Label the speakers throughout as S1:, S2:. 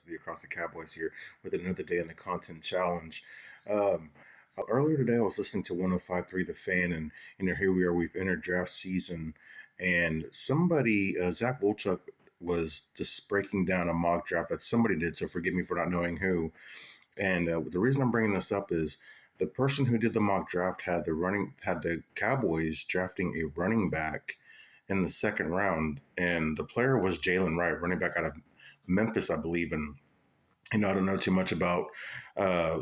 S1: the Across the Cowboys here with another day in the content challenge. Um, Earlier today, I was listening to 105.3 The Fan, and here we are. We've entered draft season, and somebody, Zach Wolchuk, was just breaking down a mock draft that somebody did. So forgive me for not knowing who. And the reason I'm bringing this up is the person who did the mock draft had the Cowboys drafting a running back in the second round, and the player was Jalen Wright, running back out of Memphis, I believe. And I don't know too much about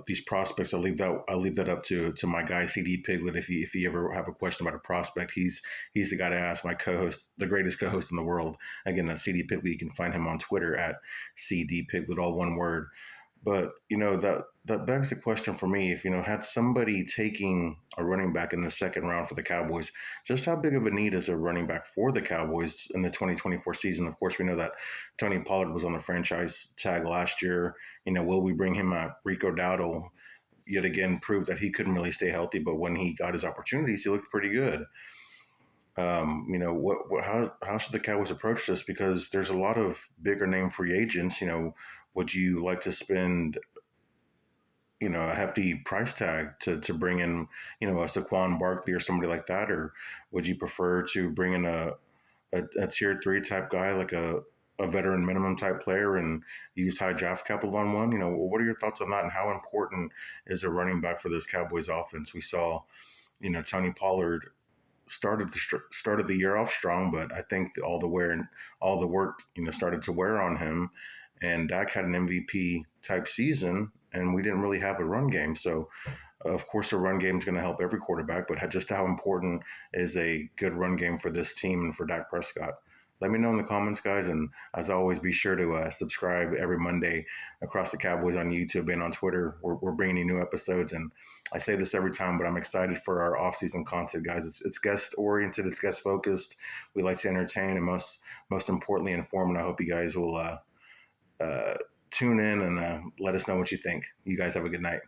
S1: these prospects. I'll leave that up to my guy CD Piglet. If you ever have a question about a prospect, he's the guy to ask. My co-host, the greatest co-host in the world. Again, that's CD Piglet. You can find him on Twitter at CD Piglet, all one word. But that begs the question for me: if had somebody taking a running back in the second round for the Cowboys, just how big of a need is a running back for the Cowboys in the 2024 season? Of course, we know that Tony Pollard was on the franchise tag last year. Will we bring him up? Rico Dowdle yet again proved that he couldn't really stay healthy, but when he got his opportunities, he looked pretty good. How should the Cowboys approach this? Because there's a lot of bigger name free agents. Would you like to spend a hefty price tag to bring in a Saquon Barkley or somebody like that, or would you prefer to bring in a tier three type guy like a veteran minimum type player and use high draft capital on one? What are your thoughts on that, and how important is a running back for this Cowboys offense? We saw Tony Pollard started the year off strong, but I think all the work started to wear on him. And Dak had an MVP type season, and we didn't really have a run game. So, of course, the run game is going to help every quarterback, but just how important is a good run game for this team and for Dak Prescott? Let me know in the comments, guys. And as always, be sure to subscribe every Monday Across the Cowboys on YouTube and on Twitter. We're bringing you new episodes. And I say this every time, but I'm excited for our off-season content, guys. It's guest-oriented. It's guest-focused. We like to entertain and most importantly inform. And I hope you guys will uh, tune in and let us know what you think. You guys have a good night.